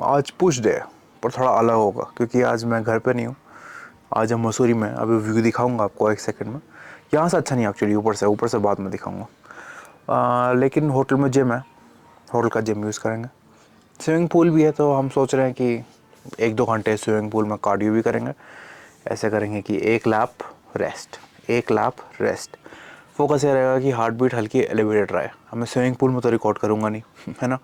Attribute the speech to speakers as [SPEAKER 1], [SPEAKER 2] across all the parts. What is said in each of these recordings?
[SPEAKER 1] आज push day है पर थोड़ा अलग होगा क्योंकि आज मैं घर पे नहीं हूँ। आज हम मसूरी में, अभी व्यू दिखाऊंगा आपको एक सेकंड में। यहाँ से अच्छा नहीं एक्चुअली, ऊपर से बाद में दिखाऊंगा। लेकिन होटल में जिम है, होटल का जिम यूज़ करेंगे। स्विमिंग पूल भी है तो हम सोच रहे हैं कि 1-2 घंटे स्विमिंग पूल में कार्डियो भी करेंगे। ऐसे करेंगे कि एक लैप रेस्ट। फोकस ये रहेगा कि हार्ट बीट हल्की एलिवेटेड रहे। हमें स्विमिंग पूल में तो रिकॉर्ड करूँगा नहीं है ना,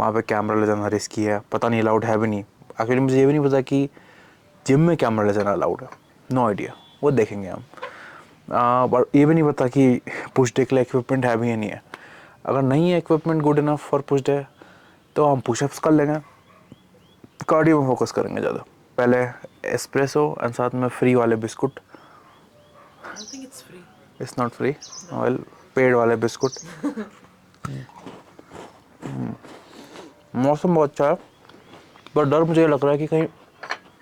[SPEAKER 1] वहाँ पे कैमरा ले जाना रिस्की है, पता नहीं अलाउड है भी नहीं। एक्चुअली मुझे ये भी नहीं पता कि जिम में कैमरा ले जाना अलाउड है, नो आइडिया, वो देखेंगे हम। बट ये भी नहीं पता कि पुश डे के लिए इक्विपमेंट है भी या नहीं है। अगर नहीं है equipment good enough for push day तो हम पुशअप्स कर लेंगे, कार्डियो में फोकस करेंगे ज़्यादा। पहले एस्प्रेसो एंड साथ में फ्री वाले biscuit.
[SPEAKER 2] I don't think it's free.
[SPEAKER 1] It's not free, well paid वाले बिस्कुट। मौसम बहुत अच्छा है पर डर मुझे लग रहा है कि कहीं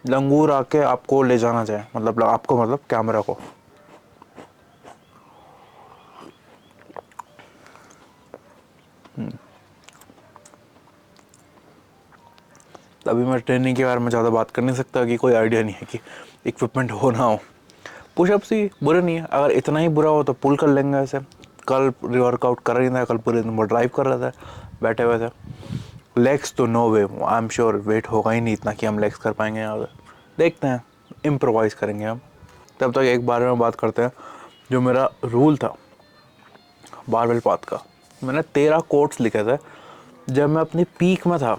[SPEAKER 1] लंगूर आके आपको ले जाना जाए, मतलब कैमरा को। अभी मैं ट्रेनिंग के बारे में ज़्यादा बात कर नहीं सकता कि कोई आइडिया नहीं है कि इक्विपमेंट हो ना हो। पुशअप्स ही बुरे नहीं है, अगर इतना ही बुरा हो तो पुल कर लेंगे ऐसे। कल वर्कआउट कर रही था, कल पूरे दिन ड्राइव कर रहा था बैठे हुए थे। लेग्स तो no way, I am sure weight होगा ही नहीं इतना कि हम लेग्स कर पाएंगे यहाँ पे। देखते हैं, इम्प्रोवाइज करेंगे हम। तब तक एक बारे में बात करते हैं, जो मेरा रूल था बारबेल पाथ का। मैंने 13 कोट्स लिखे थे जब मैं अपनी पीक में था।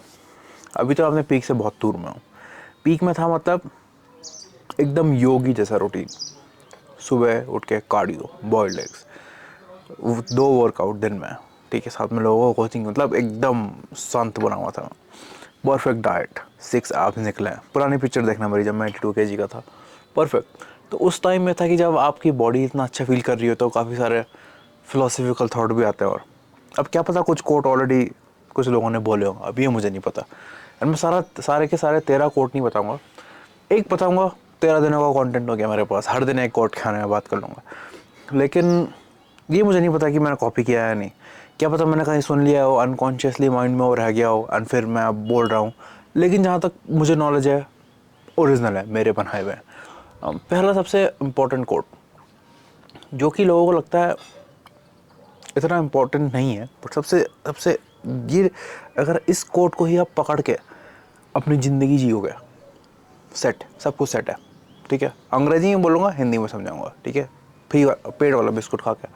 [SPEAKER 1] अभी तो अपने पीक से बहुत दूर में हूँ। पीक में था मतलब एकदम योगी जैसा रूटीन। सुबह उठ के कार्डियो, बॉयल्ड एग्स, 2 वर्कआउट दिन में, ठीक है, साथ में लोगों को कोचिंग, मतलब एकदम संत बना हुआ था। परफेक्ट डाइट, 6 एब्स निकले हैं। पुरानी पिक्चर देखना मेरी, जब मैं 82 kg का था, परफेक्ट। तो उस टाइम में था कि जब आपकी बॉडी इतना अच्छा फील कर रही हो तो काफ़ी सारे फिलोसफिकल थॉट भी आते हैं। और अब क्या पता कुछ कोट ऑलरेडी कुछ लोगों ने बोले हो, अभी ये मुझे नहीं पता। और मैं सारे के सारे 13 कोट नहीं बताऊँगा, एक बताऊँगा। 13 दिनों का कंटेंट हो गया मेरे पास, हर दिन एक कोट खाने में बात कर लूँगा। लेकिन ये मुझे नहीं पता कि मैंने कॉपी किया है या नहीं। क्या पता मैंने कहीं सुन लिया हो, अनकॉन्शियसली माइंड में वो रह गया हो और फिर मैं अब बोल रहा हूँ। लेकिन जहाँ तक मुझे नॉलेज है, ओरिजिनल है, मेरे बनाए हुए हैं। पहला सबसे इम्पोर्टेंट कोट जो कि लोगों को लगता है इतना इम्पोर्टेंट नहीं है, बट सबसे सबसे ये, अगर इस कोट को ही आप पकड़ के अपनी ज़िंदगी जियोगे, सेट, सब कुछ सेट है, ठीक है। अंग्रेजी में बोलूँगा, हिंदी में समझाऊँगा, ठीक है। पेड़ वाला बिस्कुट खा के।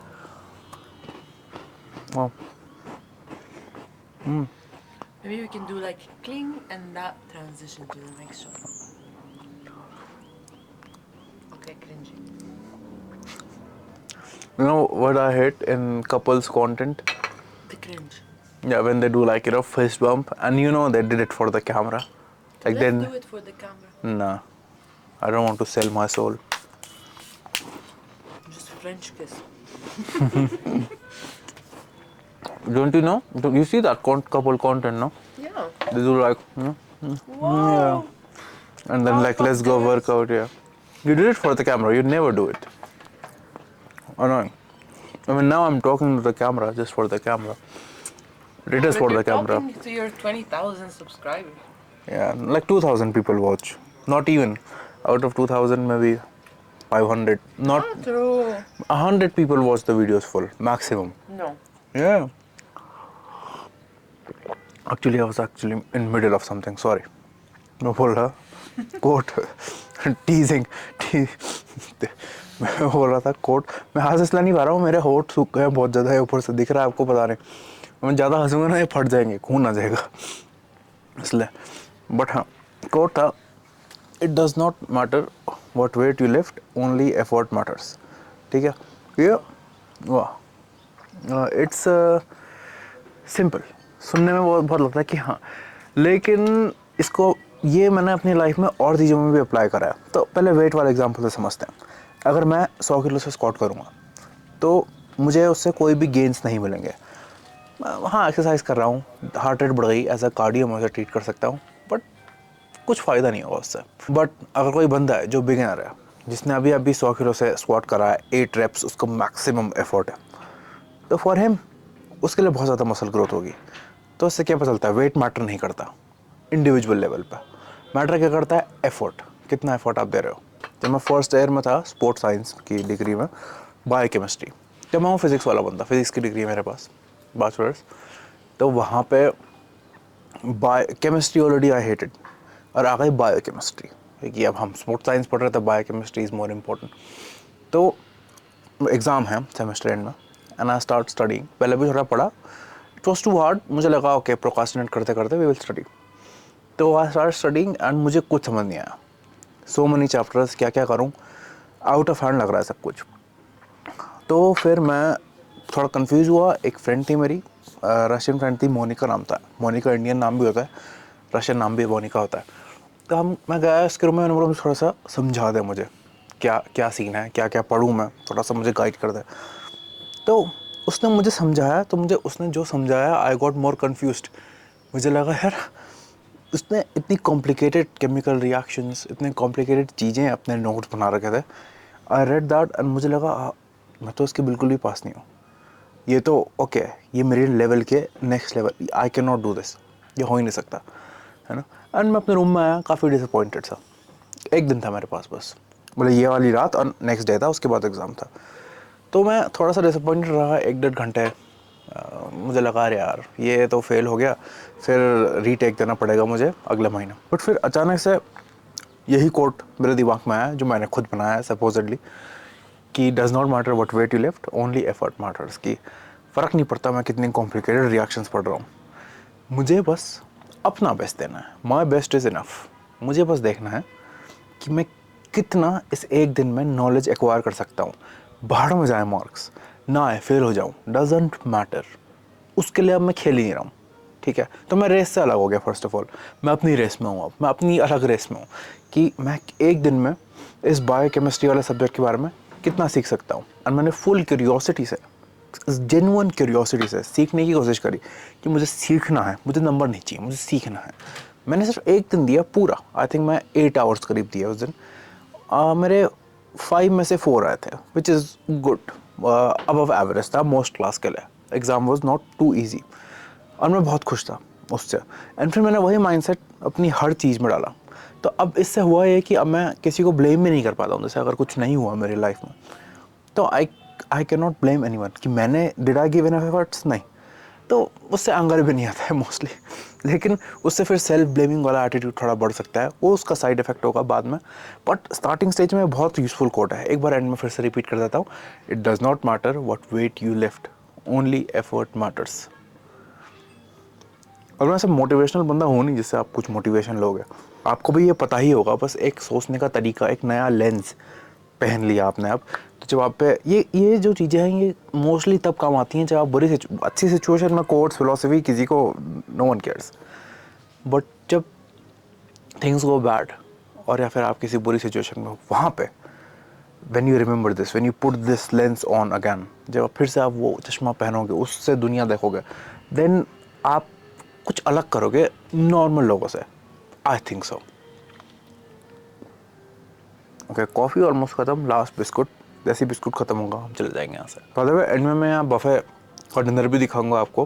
[SPEAKER 1] हाँ।
[SPEAKER 2] Maybe we can do like cling and that transition to the next shot. Okay, cringy.
[SPEAKER 1] You know what I hate in couples content?
[SPEAKER 2] The cringe.
[SPEAKER 1] Yeah, when they do like, fist bump, and they did it for the camera. Like
[SPEAKER 2] Let's
[SPEAKER 1] then,
[SPEAKER 2] do it for the camera.
[SPEAKER 1] nah, I don't want to sell my soul.
[SPEAKER 2] Just French kiss.
[SPEAKER 1] Don't you know? You see that couple content, no?
[SPEAKER 2] Yeah.
[SPEAKER 1] They do like,
[SPEAKER 2] Wow.
[SPEAKER 1] and then like, let's go work out, yeah. You did it for the camera, you never do it. Annoying. I mean, now I'm talking to the camera just for the camera. It is
[SPEAKER 2] But
[SPEAKER 1] for
[SPEAKER 2] you're
[SPEAKER 1] the camera.
[SPEAKER 2] talking to your 20,000 subscribers.
[SPEAKER 1] Yeah, like 2,000 people watch. Not even. Out of 2,000, maybe 500. Not
[SPEAKER 2] true.
[SPEAKER 1] 100 people watch the videos full, maximum.
[SPEAKER 2] No.
[SPEAKER 1] Yeah. Actually, I was actually in middle of something. Sorry. मैं बोल रहा coat टीजिंग मैं बोल रहा था coat. मैं हंस इसलिए नहीं पा रहा हूँ, मेरे होठ सूख गए बहुत ज़्यादा है, ऊपर से दिख रहा है आपको, पता नहीं। मैं ज़्यादा हंसूंगा ना ये फट जाएंगे, खून आ जाएगा इसलिए। बट हाँ, कोट था, it does not matter what weight you lift, only effort matters, ठीक है। ये वाह, इट्स सिंपल, सुनने में बहुत लगता है कि हाँ, लेकिन इसको ये मैंने अपनी लाइफ में और चीज़ों में भी अप्लाई करा है। तो पहले वेट वाले एग्जांपल से समझते हैं। अगर मैं 100 किलो से स्क्वाट करूँगा तो मुझे उससे कोई भी गेंस नहीं मिलेंगे। हाँ, एक्सरसाइज कर रहा हूँ, हार्ट रेट बढ़ गई, एज अ कार्डियो मैं उसे ट्रीट कर सकता हूँ, बट कुछ फ़ायदा नहीं होगा उससे। बट अगर कोई बंदा है जो बिगिनर है, जिसने अभी अभी 100 किलो से स्क्वाट करा है, 8 रेप्स उसका मैक्सिमम एफर्ट है, तो फॉर हिम उसके लिए बहुत ज़्यादा मसल ग्रोथ होगी। तो उससे क्या पता चलता है, वेट मैटर नहीं करता। इंडिविजुअल लेवल पे। मैटर क्या करता है? एफर्ट, कितना एफर्ट आप दे रहे हो। जब मैं फर्स्ट ईयर में था स्पोर्ट्स साइंस की डिग्री में, बायोकेमिस्ट्री, जब मैं फिज़िक्स वाला बंदा, फिज़िक्स की डिग्री है मेरे पास, बैचलर्स, तो वहाँ पे केमिस्ट्री ऑलरेडी आई हेटेड, और आ गई बायोकेमिस्ट्री कि अब हम स्पोर्ट्स साइंस पढ़ रहे थे, बायोकेमिस्ट्री इज़ मोर इम्पोर्टेंट। तो एग्ज़ाम है सेमेस्टर एंड में, एंड आई स्टार्ट स्टडिंग। पहले भी थोड़ा पढ़ा, इट वॉज टू हार्ड, मुझे लगा ओके प्रोकास्टिनेट करते करते वी विल स्टडी। तो आई स्टार्ट स्टडिंग एंड मुझे कुछ समझ नहीं आया, सो मनी चैप्टर्स, क्या क्या करूँ, आउट ऑफ हैंड लग रहा है सब कुछ। तो फिर मैं थोड़ा कंफ्यूज हुआ। एक फ्रेंड थी मेरी, रशियन फ्रेंड थी, मोनिका नाम था। मोनिका इंडियन नाम भी होता है, रशियन नाम भी मोनिका होता है। तो मैं गया उसके रूम में, मैंने बोला थोड़ा सा समझा दे मुझे क्या क्या सीन है, क्या क्या पढ़ूँ मैं, थोड़ा सा मुझे गाइड कर दे। तो उसने मुझे समझाया, तो मुझे उसने जो समझाया आई गॉट मोर कन्फ्यूज्ड। मुझे लगा यार उसने इतनी कॉम्प्लिकेटेड केमिकल रिएक्शंस, इतने कॉम्प्लिकेटेड चीज़ें अपने नोट्स बना रखे थे। आई रेड दैट एंड मुझे लगा मैं तो इसकी बिल्कुल भी पास नहीं हूँ। ये तो ओके, ये मेरे लेवल के next level, I can not do this, ये हो ही नहीं सकता, है ना। एंड मैं अपने रूम में आया काफ़ी डिसअपॉइंटेड सा। एक दिन था मेरे पास बस, बोले ये वाली रात, और नेक्स्ट डे था, उसके बाद एग्ज़ाम था। तो मैं थोड़ा सा डिसअपॉइंटेड रहा 1-1.5 घंटे। मुझे लगा अरे यार ये तो फेल हो गया, फिर रीटेक देना पड़ेगा मुझे अगले महीने। बट फिर अचानक से यही कोट मेरे दिमाग में आया, जो मैंने खुद बनाया है सपोजिटली, कि does not matter what weight you lift, only effort matters. कि फ़र्क नहीं पड़ता मैं कितनी कॉम्प्लिकेटेड रिएक्शंस पढ़ रहा हूँ, मुझे बस अपना बेस्ट देना है। My best is enough. मुझे बस देखना है कि मैं कितना इस एक दिन में नॉलेज एक्वायर कर सकता हूँ। बाहर में जाए मार्क्स, ना आए, फेल हो जाऊँ, डजेंट मैटर। उसके लिए अब मैं खेल ही नहीं रहा हूँ, ठीक है। तो मैं रेस से अलग हो गया। फर्स्ट ऑफ ऑल मैं अपनी रेस में हूँ, अब मैं अपनी अलग रेस में हूँ कि मैं एक दिन में इस बायोकेमिस्ट्री वाले सब्जेक्ट के बारे में कितना सीख सकता हूँ। और मैंने फुल क्यूरियोसिटी से, जेन्युइन क्यूरियोसिटी से सीखने की कोशिश करी कि मुझे सीखना है, मुझे नंबर नहीं चाहिए, मुझे सीखना है। मैंने सिर्फ एक दिन दिया पूरा, आई थिंक मैं 8 आवर्स करीब दिया उस दिन। मेरे 5 में से 4 आए थे, which is good, above average था मोस्ट क्लास के लिए। Exam was not too easy, और मैं बहुत खुश था उससे। एंड फिर मैंने वही माइंडसेट अपनी हर चीज़ में डाला। तो अब इससे हुआ ये कि अब मैं किसी को ब्लेम भी नहीं कर पाता हूँ। जैसे अगर कुछ नहीं हुआ मेरी लाइफ में, तो I can not blame anyone कि मैंने did I give enough efforts, नहीं। तो उससे एंगर भी नहीं आता है मोस्टली, लेकिन उससे फिर सेल्फ ब्लेमिंग वाला एटीट्यूड थोड़ा बढ़ सकता है, वो उसका साइड इफेक्ट होगा बाद में। बट स्टार्टिंग स्टेज में बहुत यूजफुल कोट है, एक बार एंड में फिर से रिपीट कर देता हूँ। It does not matter what weight you lift, only effort matters. और मैं सब मोटिवेशनल बंदा हूँ नहीं जिससे आप कुछ मोटिवेशन लोगे, आपको भी ये पता ही होगा, बस एक सोचने का तरीका, एक नया लेंस पहन लिया आपने अब। तो जब आप पे ये जो चीज़ें हैं, ये मोस्टली तब काम आती हैं जब आप अच्छी सिचुएशन में, कोर्स फिलोसफी किसी को नो वन केयर्स। बट जब थिंग्स गो बैड, और या फिर आप किसी बुरी सिचुएशन में हो, वहाँ पे when you remember this, when you put this lens on again, जब फिर से आप वो चश्मा पहनोगे, उससे दुनिया देखोगे, देन आप कुछ अलग करोगे नॉर्मल लोगों से। I think so. Okay, coffee almost ख़त्म, लास्ट बिस्कुट, जैसे बिस्कुट ख़त्म होगा हम चले जाएंगे यहाँ से। बाय द वे एंड में मैं यहाँ बफे का डिनर भी दिखाऊंगा आपको,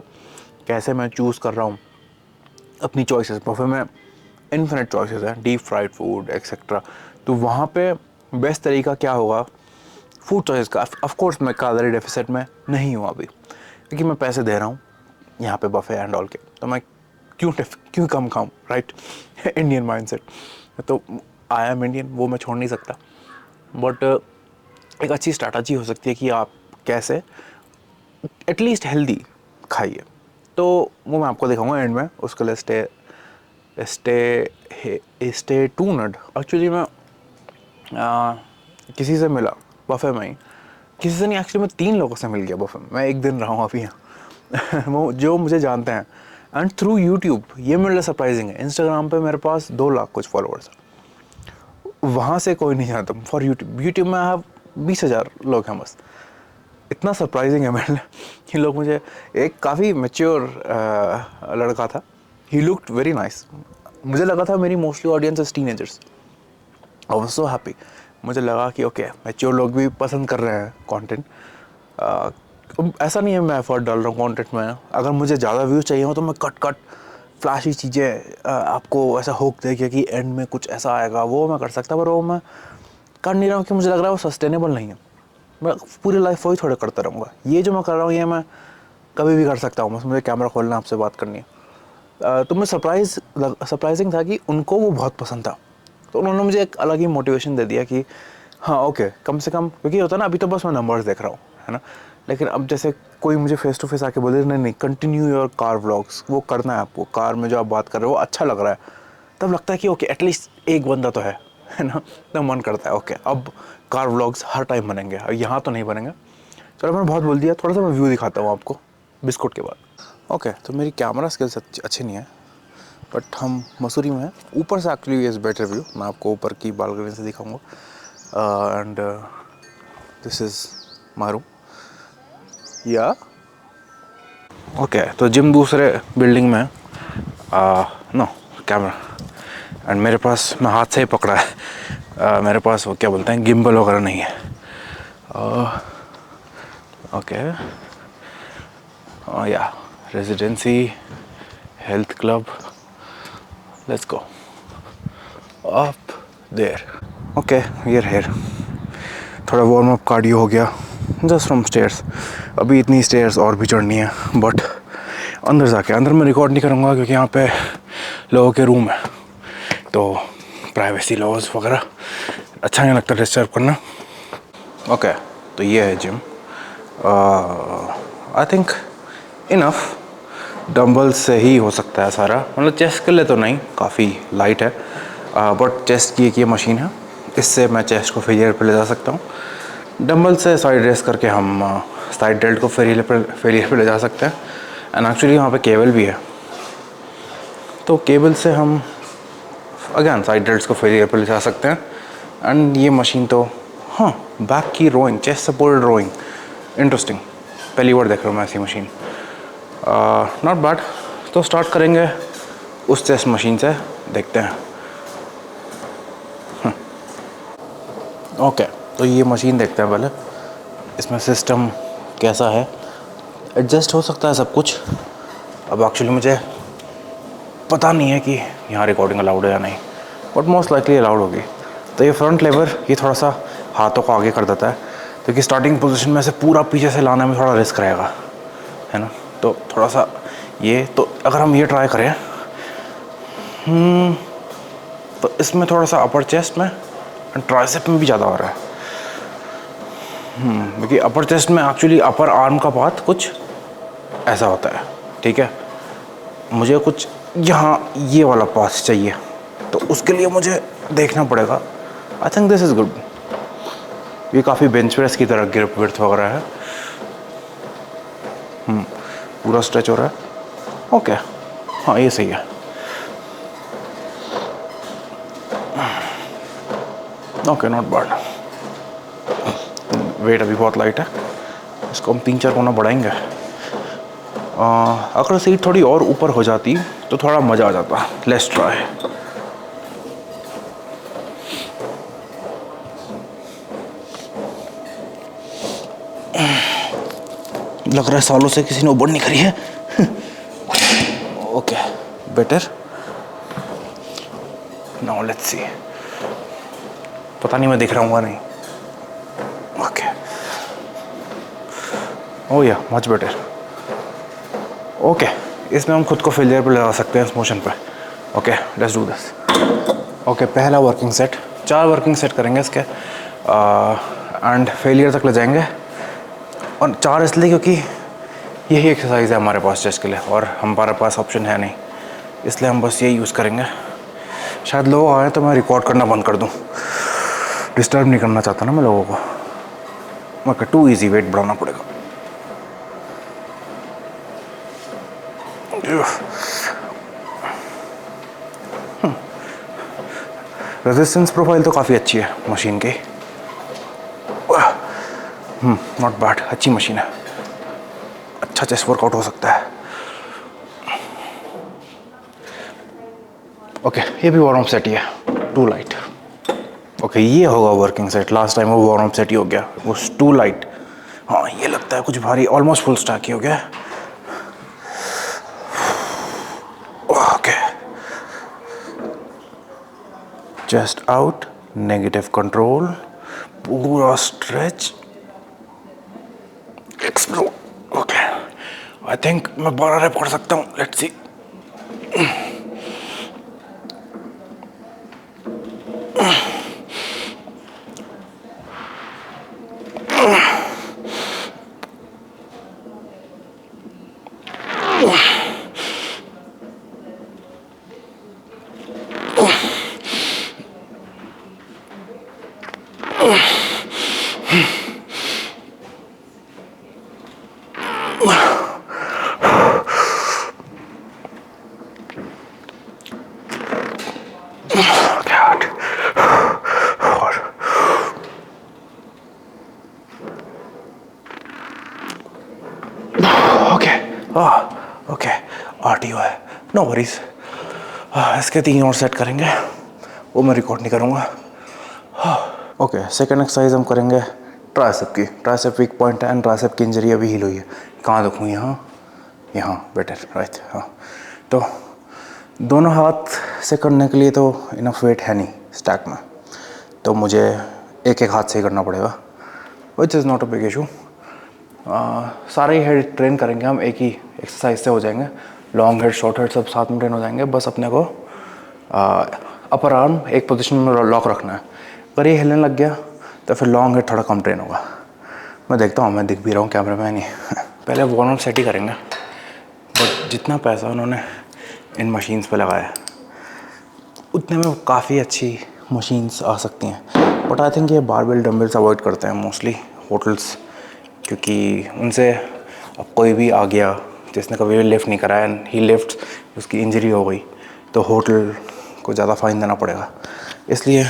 [SPEAKER 1] कैसे मैं चूज़ कर रहा हूँ अपनी चॉइसेस। बफे में इन्फिनिट चॉइसेस हैं, डीप फ्राइड फूड एक्सेट्रा। तो वहाँ पे बेस्ट तरीका क्या होगा फूड चॉइसेस का? ऑफ कोर्स मैं कैलोरी डेफिसिट में नहीं हूँ अभी, क्योंकि मैं पैसे दे रहा हूँ यहाँ पे बफे एंड ऑल के, तो मैं क्यों कम खाऊं, राइट। इंडियन माइंडसेट, तो आई एम इंडियन, वो मैं छोड़ नहीं सकता। बट एक अच्छी स्ट्रैटेजी हो सकती है कि आप कैसे एटलीस्ट हेल्दी खाइए, तो वो मैं आपको दिखाऊंगा एंड में। उसके लिए स्टे ट्यून्ड। एक्चुअली मैं किसी से मिला बफे में ही, किसी से नहीं, एक्चुअली मैं 3 लोगों से मिल गया बफे में। मैं एक दिन रहा हूँ अभी यहाँ वो जो मुझे जानते हैं, एंड थ्रू यूट्यूब। ये मेरे लिए सरप्राइजिंग है। इंस्टाग्राम पे मेरे पास 2 लाख कुछ फॉलोअर्स हैं, वहाँ से कोई नहीं जानता। फॉर यूट्यूब में आप 20,000 लोग हैं बस। इतना सरप्राइजिंग है मेरे लिए कि लोग मुझे, एक काफ़ी मैच्योर लड़का था, ही लुक्ड वेरी नाइस। मुझे लगा था मेरी mostly audience is teenagers. I was so happy. मुझे लगा कि ओके मैच्योर लोग भी पसंद कर रहे हैं कंटेंट। ऐसा नहीं है मैं एफर्ट डाल रहा हूँ कंटेंट में, अगर मुझे ज़्यादा व्यूज़ चाहिए हो तो मैं कट फ्लैशी चीज़ें आपको ऐसा होप देगी कि एंड में कुछ ऐसा आएगा, वो मैं कर सकता, पर वो मैं कर नहीं रहा हूँ कि मुझे लग रहा है वो सस्टेनेबल नहीं है। मैं पूरी लाइफ वही थोड़ा करता रहूँगा। ये जो मैं कर रहा हूँ ये मैं कभी भी कर सकता हूँ, बस मुझे कैमरा खोलना है, आपसे बात करनी है। तो मैं सरप्राइजिंग था कि उनको वो बहुत पसंद था, तो उन्होंने मुझे एक अलग ही मोटिवेशन दे दिया कि हाँ ओके, कम से कम, क्योंकि होता है ना अभी तो बस मैं नंबर्स देख रहा हूँ, है ना, लेकिन अब जैसे कोई मुझे फेस टू फेस आके बोले नहीं कंटिन्यू योर कार व्लॉग्स, वो करना है आपको, कार में जो आप बात कर रहे हो वो अच्छा लग रहा है, तब लगता है कि ओके एटलीस्ट एक बंदा तो है ना, तब मन करता है ओके अब कार व्लॉग्स हर टाइम बनेंगे, अब यहाँ तो नहीं बनेंगे। चलो मैंने बहुत बोल दिया, थोड़ा सा मैं व्यू दिखाता हूँ आपको बिस्कुट के बाद। ओके तो मेरी कैमरा स्किल्स अच्छी नहीं है, बट हम मसूरी में हैं, ऊपर से एक्चुअली इज़ बेटर व्यू, मैं आपको ऊपर की बालकनी से दिखाऊंगा। And this is my room या ओके। तो जिम दूसरे बिल्डिंग में नो कैमरा, एंड मेरे पास, मैं हाथ से ही पकड़ा है, मेरे पास वो क्या बोलते हैं गिम्बल वगैरह नहीं है। ओके या residency health club, let's go up there. Okay we are here, थोड़ा वार्म अप कार्डियो हो गया जस्ट फ्रॉम स्टेयर्स। अभी इतनी स्टेयर्स और भी चढ़नी है, बट अंदर जाके, अंदर मैं रिकॉर्ड नहीं करूँगा क्योंकि यहाँ पे लोगों के रूम है, तो प्राइवेसी लॉज वगैरह अच्छा नहीं लगता डिस्टर्ब करना। ओके तो ये है gym, I think enough, dumbbell से ही हो सकता है सारा, मतलब चेस्ट के लिए तो नहीं, काफ़ी लाइट है, बट चेस्ट की एक ये मशीन है, इससे मैं चेस्ट को फेलियर पे ले जा सकता हूँ। डंबल से साइड रेस करके हम साइड डेल्ट को फेलियर पे ले जा सकते हैं, एंड एक्चुअली वहाँ पे केबल भी है, तो केबल से हम अगेन साइड डेल्ट्स को फेलियर पे ले जा सकते हैं। एंड ये मशीन तो हाँ, बैक की rowing, chest supported rowing, interesting, पहली बार देख रहा हूँ मैं ऐसी मशीन, नॉट बैड। तो स्टार्ट करेंगे उस चेस्ट मशीन से, देखते हैं। ओके तो ये मशीन देखते हैं पहले, इसमें सिस्टम कैसा है, एडजस्ट हो सकता है सब कुछ। अब एक्चुअली मुझे पता नहीं है कि यहाँ रिकॉर्डिंग अलाउड है या नहीं, बट मोस्ट लाइकली अलाउड होगी। तो ये फ्रंट लेवर ये थोड़ा सा हाथों को आगे कर देता है, क्योंकि स्टार्टिंग पोजीशन में से पूरा पीछे से लाने में थोड़ा रिस्क रहेगा, है ना, तो थोड़ा सा ये, तो अगर हम ये ट्राई करें तो इसमें थोड़ा सा अपर चेस्ट में एंड ट्राइसेप में भी ज़्यादा हो रहा है, क्योंकि अपर चेस्ट में एक्चुअली अपर आर्म का पार्ट कुछ ऐसा होता है, ठीक है, मुझे कुछ यहाँ ये वाला पास चाहिए, तो उसके लिए मुझे देखना पड़ेगा। I think this is good, ये काफ़ी बेंच प्रेस की तरह ग्रिप विड्थ वगैरह है, पूरा स्ट्रेच हो रहा है। ओके हाँ ये सही है। ओके नॉट बैड, वेट अभी बहुत लाइट है, इसको हम 3-4 कोना बढ़ाएंगे। अगर सीट थोड़ी और ऊपर हो जाती तो थोड़ा मज़ा आ जाता। Let's try. लग रहा है सालों से किसी ने ऊपर नहीं करी है। Okay better, now let's see, पता नहीं मैं दिख रहा हूँ नहीं। ओके ओह या मच बेटर। ओके इसमें हम खुद को फेलियर पे लगा सकते हैं इस मोशन पे। Okay let's do this. Okay पहला वर्किंग सेट, 4 वर्किंग सेट करेंगे इसके, एंड फेलियर तक ले जाएंगे। और 4 इसलिए क्योंकि यही एक्सरसाइज है हमारे पास चेस्ट के लिए, और हमारे पास ऑप्शन है नहीं, इसलिए हम बस यही यूज़ करेंगे। शायद लोग आए तो मैं रिकॉर्ड करना बंद कर दूँ, डिस्टर्ब नहीं करना चाहता ना मैं लोगों को। ओके टू इजी, वेट बढ़ाना पड़ेगा। रेजिस्टेंस प्रोफाइल तो काफ़ी अच्छी है मशीन की, नॉट बैड, अच्छी मशीन है, अच्छा चेस्ट वर्कआउट हो सकता है। ओके ये भी वार्म अप सेट ही है, टू लाइट। ओके ये होगा वर्किंग सेट, लास्ट टाइम वो वार्म अप सेट ही हो गया, वो टू लाइट। हाँ ये लगता है कुछ भारी, ऑलमोस्ट फुल स्टैक ही हो गया। चेस्ट आउट, नेगेटिव कंट्रोल, पूरा stretch, explode. Okay, I think मैं 12 रेप कर सकता हूँ, लेट्स सी। ओके, आरटीओ है, नो वरीज। इसके 3 और सेट करेंगे, वो मैं रिकॉर्ड नहीं करूँगा। ओके, सेकेंड एक्सरसाइज हम करेंगे ट्राइसेप की। ट्राइसेप वीक पॉइंट है एंड ट्राइसेप की इंजरी अभी हील हुई है। कहाँ दुखूँ? यहाँ, यहाँ बेटर, राइट। हाँ, तो दोनों हाथ से करने के लिए तो इनफ वेट है नहीं स्टैक में, तो मुझे एक एक हाथ से ही करना पड़ेगा, which is not a big issue. सारे हेड ट्रेन करेंगे हम, एक ही एक्सरसाइज से हो जाएंगे। लॉन्ग हेड, शॉर्ट हेड सब साथ में ट्रेन हो जाएंगे। बस अपने को अपर आर्म एक पोजीशन में लॉक रखना है। अगर ये हिलने लग गया तो फिर लॉन्ग हेड थोड़ा कम ट्रेन होगा। मैं देखता हूँ, मैं दिख भी रहा हूँ कैमरे में नहीं। पहले वार्म अप सेट ही करेंगे, बट जितना पैसा उन्होंने इन मशीन्स पे लगाया उतने में काफ़ी अच्छी मशीन्स आ सकती हैं। बट आई थिंक ये बारबेल डंबल्स अवॉइड करते हैं मोस्टली होटल्स, क्योंकि उनसे अब कोई भी आ गया जिसने कभी भी लिफ्ट नहीं करा एंड ही लिफ्ट, उसकी इंजरी हो गई तो होटल को ज़्यादा फ़ाइन देना पड़ेगा। इसलिए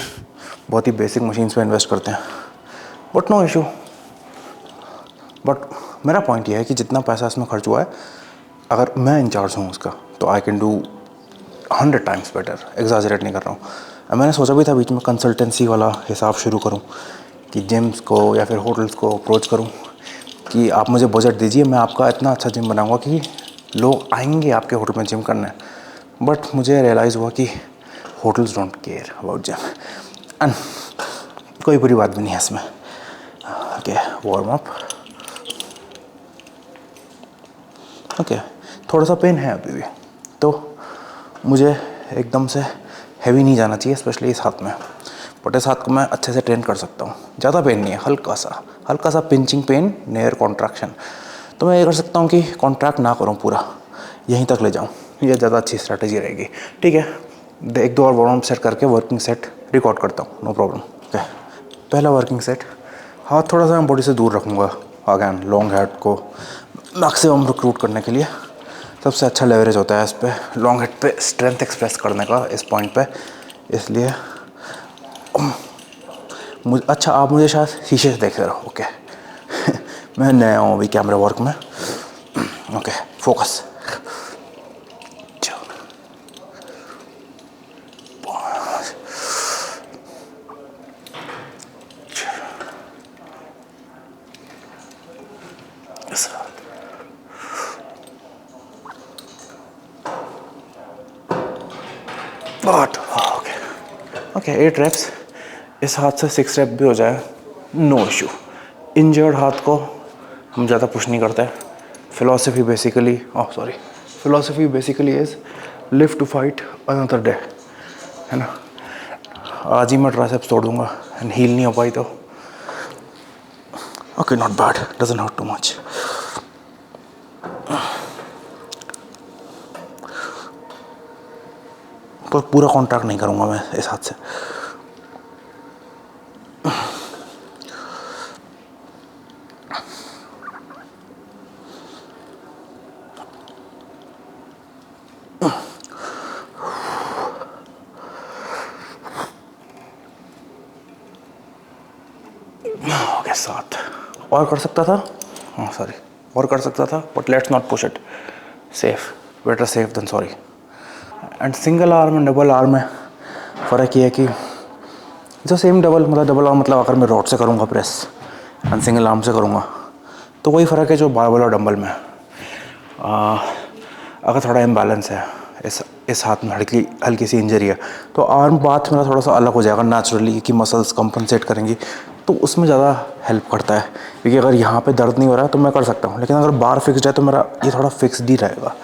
[SPEAKER 1] बहुत ही बेसिक मशीन्स पे इन्वेस्ट करते हैं, बट नो इशू। बट मेरा पॉइंट ये है कि जितना पैसा इसमें खर्च हुआ है, अगर मैं इंचार्ज हूँ उसका तो I can do 100 times better. Exaggerate नहीं कर रहा हूँ। मैंने सोचा भी था बीच में कंसल्टेंसी वाला हिसाब शुरू करूँ, कि जिम्स को या फिर होटल्स को अप्रोच करूँ कि आप मुझे बजट दीजिए, मैं आपका इतना अच्छा जिम बनाऊँगा कि लोग आएंगे आपके होटल में जिम करने। बट मुझे रियलाइज़ हुआ कि hotels don't care about gym, and कोई बुरी बात भी नहीं है इसमें। Okay, warm up. ओके, थोड़ा सा पेन है अभी भी, तो मुझे एकदम से हैवी नहीं जाना चाहिए, स्पेशली इस हाथ में। बट इस हाथ को मैं अच्छे से ट्रेन कर सकता हूँ। ज़्यादा पेन नहीं है, हल्का सा पिंचिंग पेन नियर कॉन्ट्रैक्शन। तो मैं ये कर सकता हूँ कि कॉन्ट्रैक्ट ना करूँ पूरा, यहीं तक ले जाऊँ। ये ज़्यादा अच्छी स्ट्रैटेजी रहेगी। ठीक है, 1-2 और वार्म अप सेट करके वर्किंग सेट रिकॉर्ड करता हूँ, नो प्रॉब्लम। ओके, पहला वर्किंग सेट, हाथ थोड़ा सा मैं बॉडी से दूर रखूँगा। अगैन लॉन्ग हेड को मैक्सिमम रिक्रूट करने के लिए सबसे अच्छा लेवरेज होता है इस पर, लॉन्ग हेड पे स्ट्रेंथ एक्सप्रेस करने का इस पॉइंट पे। इसलिए अच्छा, आप मुझे शायद शीशे से देख रहे हो। ओके मैं नया हूँ अभी कैमरा वर्क में। Okay, focus. Okay, 8 reps. इस हाथ से 6 रेप भी हो जाए, नो इशू। इंजर्ड हाथ को हम ज़्यादा पुश नहीं करते। Philosophy basically is live to fight another day, है ना। आज ही मैं ट्राइसेप्स तोड़ दूंगा एंड हील नहीं हो पाई तो okay, not bad, doesn't hurt too much. पर पूरा कॉन्ट्रैक्ट नहीं करूँगा मैं इस हाथ से। ओके, 7 और कर सकता था, हाँ सॉरी, और कर सकता था, but let's not push it. Safe, better safe than sorry. And single arm and double arm में फ़र्क ये है कि जो सेम डबल आर्म मतलब अगर मैं रॉड से करूँगा प्रेस एंड सिंगल आर्म से करूँगा तो वही फ़र्क है जो बारबेल और डंबल में। अगर थोड़ा इम्बैलेंस है इस इस हाथ में हल्की हल्की सी इंजरी है, तो आर्म बाथ मेरा थोड़ा सा अलग हो जाएगा नेचुरली, क्योंकि मसल्स कंपनसेट करेंगी, तो उसमें ज़्यादा हेल्प करता है। क्योंकि अगर यहाँ पे दर्द नहीं हो रहा है तो मैं कर सकता हूँ, लेकिन अगर बार फिक्स्ड है तो मेरा ये थोड़ा फिक्स्ड ही रहेगा।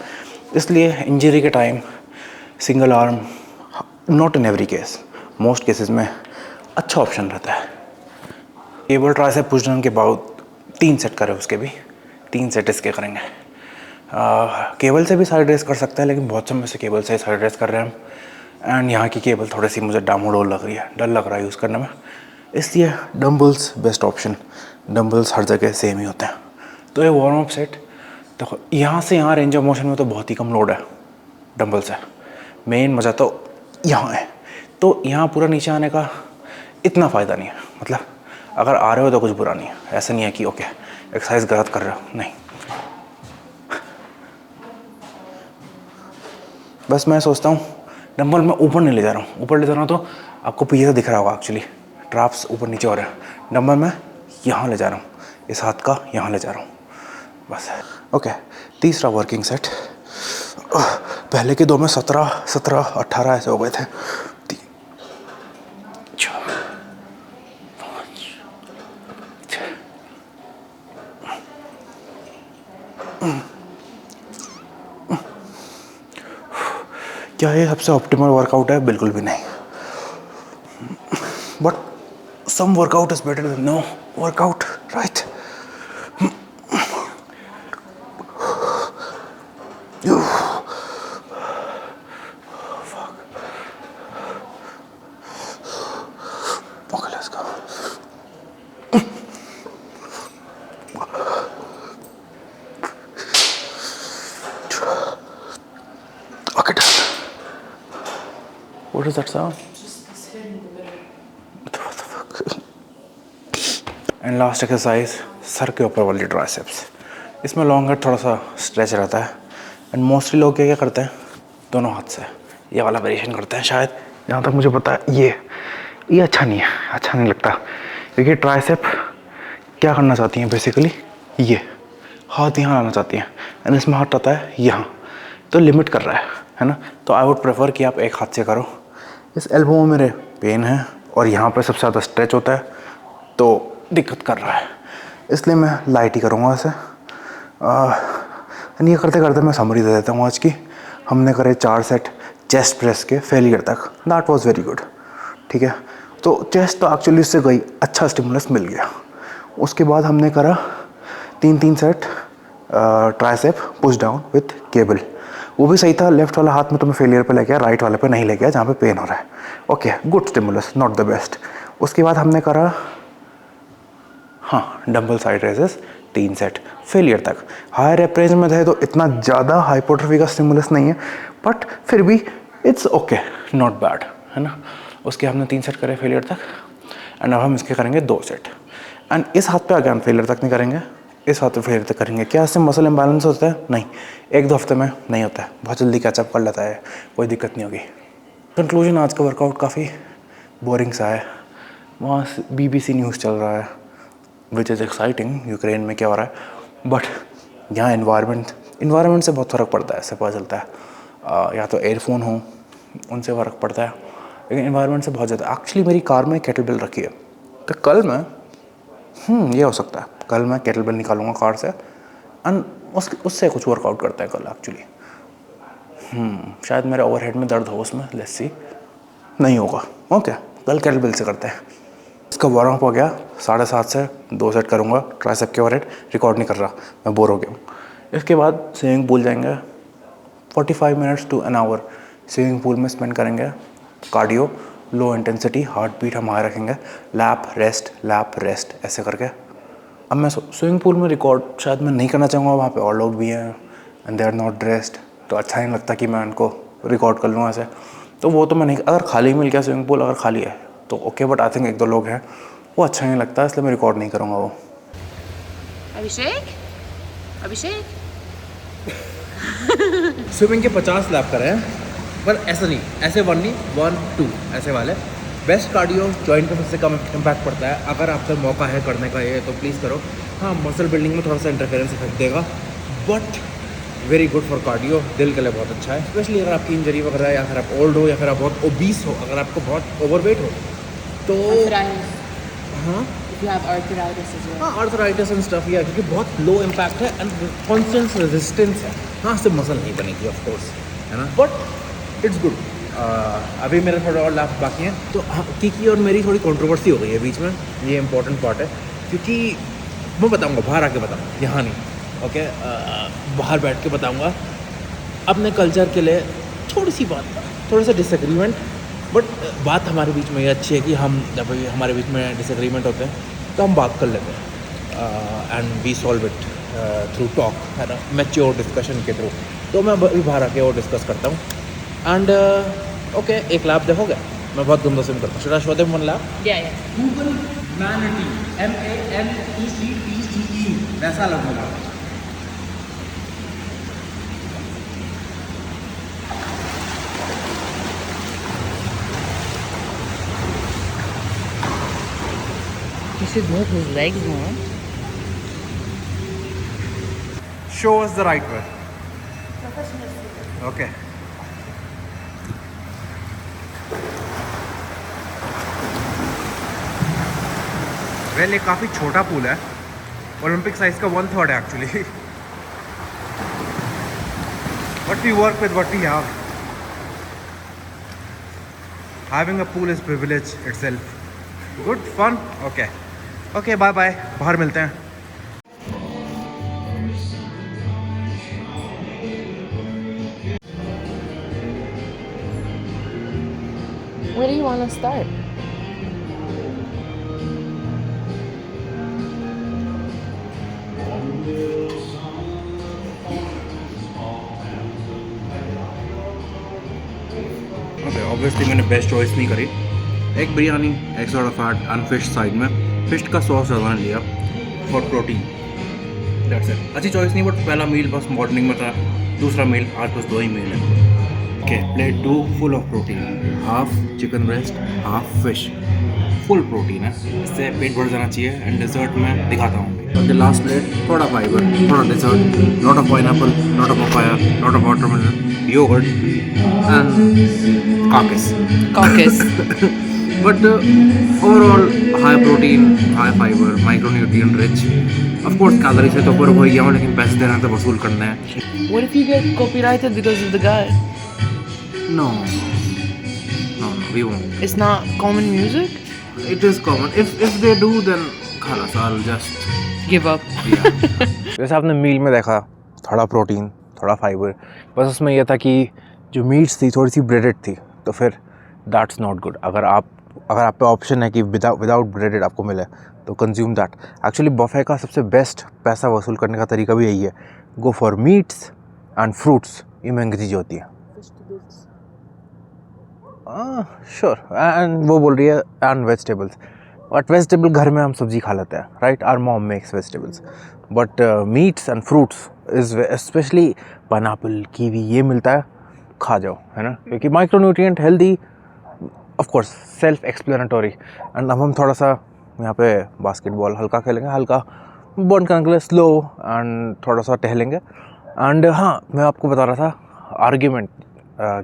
[SPEAKER 1] इसलिए इंजरी के time single arm not in every case, most cases में अच्छा ऑप्शन रहता है। केबल ट्राइसेप पुश डाउन के बाद 3 सेट करें, उसके भी 3 सेट इसके करेंगे। केबल से भी साइड रेस कर सकता है, लेकिन बहुत समय से केबल से साइड रेस कर रहे हैं हम। एंड यहाँ की केबल थोड़ी सी मुझे डामाडोल लग रही है, डर लग रहा है यूज़ करने में, इसलिए डम्बल्स बेस्ट ऑप्शन। डम्बल्स हर जगह सेम ही होते हैं। तो ये वार्म अप सेट देखो, यहाँ से यहाँ रेंज ऑफ मोशन में तो बहुत ही कम लोड है डम्बल से। मेन मज़ा तो यहाँ है, तो यहाँ पूरा नीचे आने का इतना फ़ायदा नहीं है। मतलब अगर आ रहे हो तो कुछ बुरा नहीं है, ऐसा नहीं है कि ओके एक्सरसाइज गलत कर रहे हो, नहीं। बस मैं सोचता हूँ डंबल मैं ऊपर नहीं ले जा रहा हूँ, ऊपर ले जा रहा हूँ तो आपको पीछे से दिख रहा होगा, एक्चुअली ट्रैप्स ऊपर नीचे हो रहे हैं। डंबल मैं यहाँ ले जा रहा हूँ, इस हाथ का यहाँ ले जा रहा हूँ, बस। ओके, तीसरा वर्किंग सेट। पहले के 2 में 17, 18 ऐसे हो गए थे। 3, 4, 5, 6। क्या ये सबसे ऑप्टिमल वर्कआउट है? बिल्कुल भी नहीं। But some workout is better than no workout, right? Okay, let's go. Okay, done. What is that sound?
[SPEAKER 2] Just this hair in the middle.
[SPEAKER 1] What the fuck? And last exercise sir के ऊपर वाली triceps. इसमें long head थोड़ा सा stretch रहता है, and mostly लोग क्या करते हैं, दोनों हाथ से ये वाला वेरिएशन करते हैं शायद, जहाँ तक मुझे पता है। ये अच्छा नहीं है, अच्छा नहीं लगता, क्योंकि ट्राइसेप क्या करना चाहती हैं बेसिकली, ये हाथ यहाँ लाना चाहती हैं, एंड इसमें हाथ आता है यहाँ, तो लिमिट कर रहा है ना। तो आई वुड प्रेफर कि आप एक हाथ से करो। इस एल्बो में मेरे पेन है और यहाँ पे सबसे ज़्यादा स्ट्रेच होता है, तो दिक्कत कर रहा है, इसलिए मैं लाइट ही करूँगा इसे। ये करते करते मैं समरी दे देता हूँ आज की। हमने करे 4 सेट चेस्ट प्रेस के फेलियर तक, दैट वाज वेरी गुड, ठीक है। तो चेस्ट तो एक्चुअली उससे गई, अच्छा स्टिमुलस मिल गया। उसके बाद हमने करा 3 set tricep push down with cable, वो भी सही था। लेफ्ट वाला हाथ में तो मैं फेलियर पे ले गया, राइट वाले पे नहीं ले गया जहाँ पे पेन हो रहा है। Okay, good stimulus, not the best. उसके बाद हमने करा dumbbell side raises 3 set failure तक। हायर रेप रेंज में थे तो इतना ज़्यादा हाइपोट्रोफी का स्टिमुलस नहीं है, बट फिर भी इट्स ओके, नॉट बैड, है ना। उसके हमने 3 सेट करे फेलियर तक, एंड अब हम इसके करेंगे 2 सेट। एंड इस हाथ पे अगेन फेलियर तक नहीं करेंगे, इस हाथ पे फेलियर तक करेंगे। क्या इससे मसल इम्बैलेंस होता है? नहीं, 1-2 हफ्ते में नहीं होता है, बहुत जल्दी कैचअप कर लेता है, कोई दिक्कत नहीं होगी। कंक्लूजन, आज का वर्कआउट काफ़ी बोरिंग सा है। वहाँ BBC न्यूज़ चल रहा है, विच इज़ एक्साइटिंग, यूक्रेन में क्या हो रहा है, बट यहाँ इन्वायरमेंट से बहुत फ़र्क पड़ता है, इससे पता चलता है। या तो एयरफोन हो, उनसे फ़र्क पड़ता है, लेकिन इन्वायरमेंट से बहुत ज़्यादा। एक्चुअली मेरी कार में केटल बेल रखी है, तो कल मैं ये हो सकता है, कल मैं केटल बेल निकालूंगा कार से, एंड उससे कुछ वर्कआउट करता है कल एक्चुअली। शायद मेरे ओवरहेड में दर्द हो उसमें, लेट्स सी, नहीं होगा। ओके, कल केटल बेल से करते हैं। इसका वार्म अप हो गया, 7:30 से 2 सेट करूँगा ट्राइसेप के ओवरहेड। रिकॉर्ड नहीं कर रहा, मैं बोर हो गया हूँ। इसके बाद स्विमिंग पूल जाएंगे, 45 minutes to an hour swimming pool में स्पेंड करेंगे। Cardio, low intensity, heart beat हम हाई रखेंगे, लैप रेस्ट ऐसे करके। अब मैं स्विमिंग पूल में रिकॉर्ड शायद मैं नहीं करना चाहूँगा, वहाँ पे और लोग भी हैं and they are not dressed, तो अच्छा नहीं लगता कि मैं उनको रिकॉर्ड कर लूँ ऐसे। तो वो तो मैं नहीं, अगर खाली मिल गया स्विमिंग पूल, अगर खाली है तो ओके, बट आई थिंक 1-2 लोग हैं, वो अच्छा नहीं लगता, इसलिए मैं रिकॉर्ड नहीं करूँगा वो।
[SPEAKER 2] अभिषेक
[SPEAKER 1] स्विमिंग के 50 लैप करें हैं, पर ऐसा नहीं, ऐसे 1 नहीं 1, 2 ऐसे वाले। बेस्ट कार्डियो, जॉइंट पे सबसे कम इम्पैक्ट पड़ता है। अगर आपका मौका है करने का ये, तो प्लीज़ करो। हाँ, मसल बिल्डिंग में थोड़ा सा इंटरफेरेंस इफेक्ट देगा, but very good for cardio, दिल के लिए बहुत अच्छा है, स्पेशली अगर आपकी इंजरी वगैरह है या फिर आप ओल्ड हो या फिर आप बहुत ओबीस हो, अगर आपको बहुत ओवरवेट हो तो हाँ
[SPEAKER 2] If you have arthritis as well.
[SPEAKER 1] हाँ आर्थराइटिस एंड स्टफ या क्योंकि बहुत लो इम्पैक्ट है एंड कॉन्स्टेंट रेजिस्टेंस है, हाँ से मसल नहीं बनेगी ऑफ कोर्स, है ना, बट इट्स गुड। अभी मेरा थोड़ा और लाभ बाकी है तो हाँ, किकी और मेरी थोड़ी कंट्रोवर्सी हो गई है बीच में, ये इंपॉर्टेंट पार्ट है क्योंकि मैं बताऊँगा बाहर आके बताऊँगा, यहाँ नहीं, ओके बाहर बैठ के बताऊँगा अपने कल्चर के लिए थोड़ी सी बात, थोड़ा सा डिसएग्रीमेंट, बट बात हमारे बीच में ये अच्छी है कि हम जब हमारे बीच में डिसएग्रीमेंट होते हैं तो हम बात कर लेते हैं and we solve it through talk, है ना, मैच्योर डिस्कशन के थ्रू। तो मैं अभी बाहर आके और डिस्कस करता हूँ एंड ओके एक लाभ देखोगे, मैं बहुत धुंधा से करता हूँ, should I show them one लाभ?
[SPEAKER 2] Yeah, yeah.
[SPEAKER 1] गूगल मैनिटी, MANECTEE, वैसा लगेगा।
[SPEAKER 2] You should move his legs more.
[SPEAKER 1] Show us the right way. Okay. Well ये काफ़ी छोटा पूल है, ओलंपिक साइज का 1/3 है actually, but we work with what we have. Having a pool is privilege itself. Good fun. Okay okay bye bye, बाहर मिलते हैं।
[SPEAKER 2] Where do you want to start?
[SPEAKER 1] Okay obviously मैंने best choice नहीं करी, एक बिरयानी, एक sort of fat and fish side में, fish का सॉस ज़्यादा लिया फॉर प्रोटीन, दैट्स इट। अच्छी चॉइस नहीं, बट पहला मील बस मॉर्निंग में था, दूसरा मील आज बस 2 ही मील है। Okay plate 2 full of protein, half chicken breast half fish, full protein है, इससे पेट भर जाना चाहिए। एंड डेजर्ट में दिखाता हूँ। ओके लास्ट प्लेट थोड़ा फाइबर, थोड़ा dessert, lot of pineapple, lot of papaya, lot of watermelon, yoghurt and
[SPEAKER 2] Caucus.
[SPEAKER 1] but overall high protein, high fiber, micronutrient rich, of course calorie से तो ऊपर हो गया हूँ, लेकिन पैसे देना तो वसूल करना है।
[SPEAKER 2] What if you get copyrighted because of the guy?
[SPEAKER 1] No, we won't.
[SPEAKER 2] It's not common music?
[SPEAKER 1] It is common. If they do, then खलास I'll just
[SPEAKER 2] Give up.
[SPEAKER 1] जैसे आपने मील में देखा, थोड़ा प्रोटीन थोड़ा फाइबर, बस उसमें यह था कि जो मीट्स थी थोड़ी सी ब्रेडेड थी, तो फिर दैट्स नॉट गुड। अगर आप पे ऑप्शन है कि विदाउट ब्रेडेड आपको मिले तो कंज्यूम दैट। एक्चुअली बफे का सबसे बेस्ट पैसा वसूल करने का तरीका भी यही है, go for meets and fruits, ये महंगी चीज़ होती है। श्योर, एंड वो बोल रही है एंड वेजिटेबल्स, बट वेजिटेबल घर में हम सब्जी खा लेते हैं, right, our mom makes vegetables, but meats and fruits is specially pineapple, kiwi, ये मिलता है, खा जाओ, है ना, क्योंकि micronutrient, healthy, of course self explanatory. And अब हम थोड़ा सा यहाँ पे बास्केटबॉल हल्का खेलेंगे, हल्का बर्न करने के लिए स्लो, एंड थोड़ा सा टहलेंगे। एंड हाँ, मैं आपको बता रहा था आर्ग्यूमेंट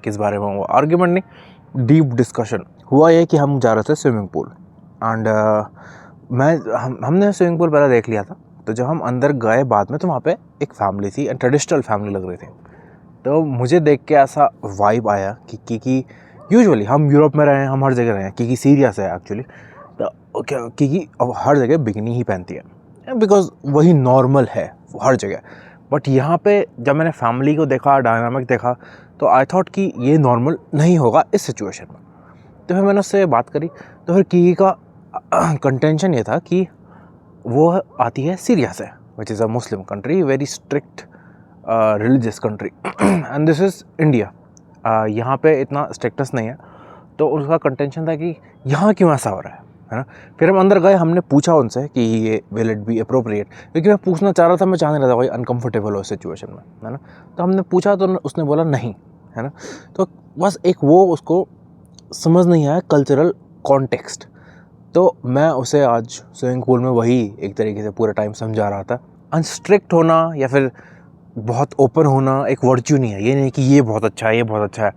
[SPEAKER 1] किस बारे में हुआ, आर्ग्यूमेंट नहीं, डीप डिस्कशन हुआ। ये कि हम जा रहे थे स्विमिंग पूल एंड हमने स्विमिंग पूल पहले देख लिया था, तो जब हम अंदर गए बाद में तो वहाँ पे एक फैमिली थी एंड ट्रेडिशनल फैमिली लग रही थी। तो मुझे देख के ऐसा वाइब आया कि यूजुअली हम यूरोप में रहे हैं, हम हर जगह रहे हैं, क्योंकि सीरियस है एक्चुअली, तो क्या क्योंकि अब हर जगह बिकनी ही पहनती है बिकॉज वही नॉर्मल है हर जगह। बट यहाँ पे जब मैंने फैमिली को देखा, डायनामिक देखा, तो आई थॉट कि ये नॉर्मल नहीं होगा इस सिचुएशन में। तो फिर मैंने उससे बात करी, तो फिर की का कंटेंशन ये था कि वो आती है सीरिया से, which is a Muslim country, very strict religious country, and this is India. यहाँ पे इतना स्ट्रिक्टनेस नहीं है, तो उसका कंटेंशन था कि यहाँ क्यों ऐसा हो रहा है ना। फिर हम अंदर गए, हमने पूछा उनसे कि ये विल इट बी अप्रोप्रिएट, क्योंकि मैं पूछना चाह रहा था, मैं चाह नहीं रहा था कोई अनकम्फर्टेबल हो सिचुएशन में, है ना। तो हमने पूछा तो उसने बोला नहीं, है ना। तो बस एक वो उसको समझ नहीं आया कल्चरल कॉन्टेक्स्ट। तो मैं उसे आज स्विमिंग पूल में वही एक तरीके से पूरा टाइम समझा रहा था, अनस्ट्रिक्ट होना या फिर बहुत ओपन होना एक वर्च्यू नहीं है, ये नहीं कि ये बहुत अच्छा है ये बहुत अच्छा है,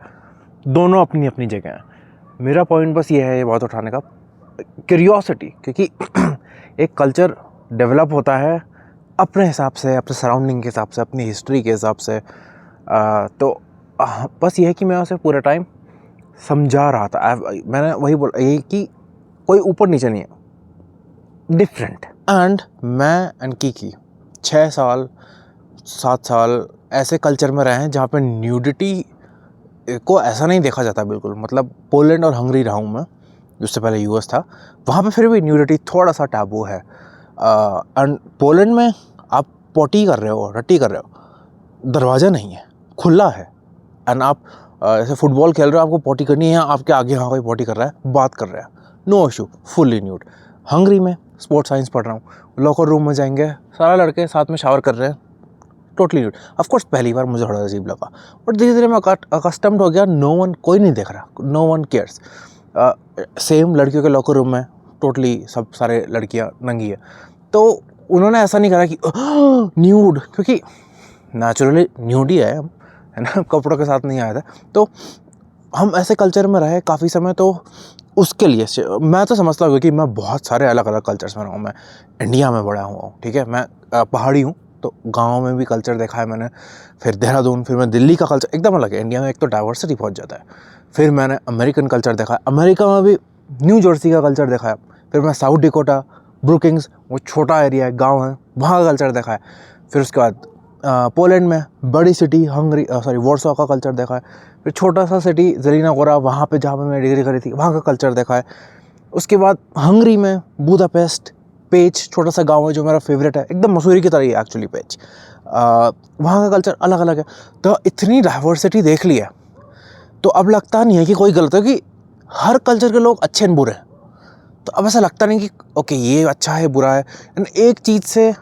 [SPEAKER 1] दोनों अपनी अपनी जगह हैं। मेरा पॉइंट बस ये है ये बात उठाने का, क्यूरियोसिटी, क्योंकि एक कल्चर डेवलप होता है अपने हिसाब से, अपने सराउंडिंग के हिसाब से, अपनी हिस्ट्री के हिसाब से। तो बस ये है कि मैं उसे पूरा टाइम समझा रहा था। मैंने वही बोला यही कि कोई ऊपर नीचे नहीं है, डिफरेंट। एंड मैं एंड की 6 साल 7 साल ऐसे कल्चर में रहे हैं जहाँ पे न्यूडिटी को ऐसा नहीं देखा जाता बिल्कुल। मतलब पोलैंड और हंगरी रहा हूँ मैं, जिससे पहले यूएस था, वहाँ पे फिर भी न्यूडिटी थोड़ा सा टैबू है। एंड पोलैंड में आप पॉटी कर रहे हो, रट्टी कर रहे हो, दरवाज़ा नहीं है, खुला है। एंड आप ऐसे फुटबॉल खेल रहे हो, आपको पॉटी करनी है, आपके आगे हाँ कोई पॉटी कर रहा है, बात कर रहा है, no issue, fully nude. Hungary में स्पोर्ट्स साइंस पढ़ रहा हूँ, लॉकर रूम में जाएंगे, सारा लड़के साथ में शावर कर रहे हैं, टोटली न्यूड। ऑफकोर्स पहली बार मुझे थोड़ा अजीब लगा, बट धीरे धीरे मैं अकस्टम्ड हो गया। नो वन, कोई नहीं देख रहा, नो वन केयर्स। सेम लड़कियों के लॉकर रूम में टोटली सब सारे लड़कियां नंगी है, तो उन्होंने ऐसा नहीं करा कि न्यूड, क्योंकि नेचुरली न्यूड ही है हम, है ना, कपड़ों के साथ नहीं आया था। तो हम ऐसे कल्चर में रहे काफ़ी समय, तो उसके लिए मैं तो समझता हूँ कि मैं बहुत सारे अलग अलग कल्चर्स में रहा हूँ। मैं इंडिया में बड़ा हुआ हूँ, ठीक है, मैं पहाड़ी हूँ, तो गांव में भी कल्चर देखा है मैंने, फिर देहरादून, फिर मैं दिल्ली का कल्चर एकदम अलग है। इंडिया में एक तो डाइवर्सिटी बहुत ज़्यादा है, फिर मैंने अमेरिकन कल्चर देखा है, अमेरिका में भी न्यू जर्सी का कल्चर देखा है, फिर मैं साउथ डिकोटा, ब्रुकिंग्स, वो छोटा एरिया है, गाँव है, वहाँ का कल्चर देखा है। फिर उसके बाद पोलैंड में बड़ी सिटी वॉर्सो का कल्चर देखा है। फिर छोटा सा सिटी ज़ेलिना गोरा, वहाँ पे जहाँ पे मैं डिग्री करी थी, वहाँ का कल्चर देखा है। उसके बाद हंगरी में बुदापेस्ट, पेच, छोटा सा गांव है जो मेरा फेवरेट है, एकदम मसूरी की तरह ही एक्चुअली पेच। वहाँ का कल्चर अलग अलग है। तो इतनी डाइवर्सिटी देख ली है, तो अब लगता नहीं है कि कोई गलत है, कि हर कल्चर के लोग अच्छे हैं बुरे हैं। तो अब ऐसा लगता नहीं कि ओके ये अच्छा है बुरा है। एक चीज़ से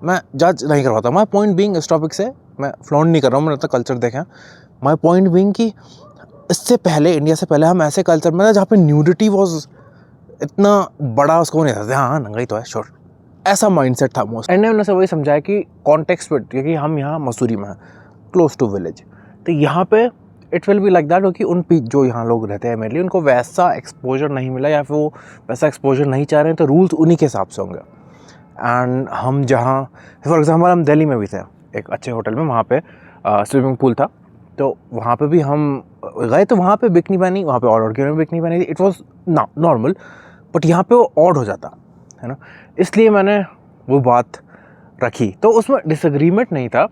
[SPEAKER 1] मैं जज नहीं करवाता। माई पॉइंट बीइंग, इस टॉपिक से मैं फ्लॉन्ट नहीं कर रहा हूँ, मैंने तो कल्चर देखा। माई पॉइंट बीइंग कि इससे पहले, इंडिया से पहले, हम ऐसे कल्चर में था जहाँ पे न्यूडिटी वॉज इतना बड़ा उसको नहीं था, हाँ नंगा ही तो है, श्योर, ऐसा माइंडसेट था मोस्ट। एंड उन्होंने से वही समझाया कि कॉन्टेक्स्ट पे, क्योंकि हम यहाँ मसूरी में हैं, क्लोज टू विलेज, तो यहाँ पे it will be like that, क्योंकि जो यहाँ लोग रहते हैं मेनली, उनको वैसा एक्सपोजर नहीं मिला, या फिर वो वैसा एक्सपोजर नहीं चाह रहे हैं, तो रूल्स उन्हीं के हिसाब से होंगे। एंड हम जहाँ, फॉर एग्जाम्पल हम दिल्ली में भी थे एक अच्छे होटल में, वहाँ पे स्विमिंग पूल था, तो वहाँ पे भी हम गए, तो वहाँ पे बिकनी पहनी, वहाँ पे और लड़कियों ने बिकनी पहनी थी, इट वॉज नॉर्मल। बट यहाँ पे वो ऑड हो जाता है ना, इसलिए मैंने वो बात रखी। तो उसमें डिसएग्रीमेंट नहीं था,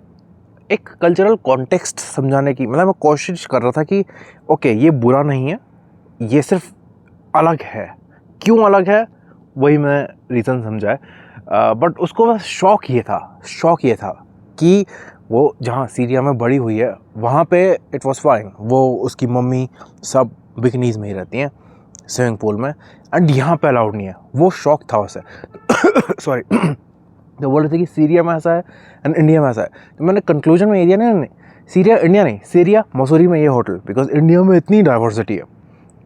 [SPEAKER 1] एक कल्चरल कॉन्टेक्स्ट समझाने की, मतलब मैं कोशिश कर रहा था कि ओके ये बुरा नहीं है, ये सिर्फ अलग है। क्यों अलग है वही मैं रीज़न समझा है। बट उसको बस शौक ये था कि वो जहाँ सीरिया में बड़ी हुई है वहाँ पे इट वॉज फाइन, वो उसकी मम्मी सब बिकनीज़ में ही रहती हैं स्विमिंग पूल में, एंड यहाँ पे अलाउड नहीं है, वो शौक था उसे। सॉरी। तो बोल रहे थे कि सीरिया में ऐसा है एंड इंडिया में ऐसा है, तो मैंने कंक्लूजन में एरिया नहीं, सीरिया इंडिया नहीं, सीरिया मसूरी में ये होटल, बिकॉज इंडिया में इतनी डाइवर्सिटी है,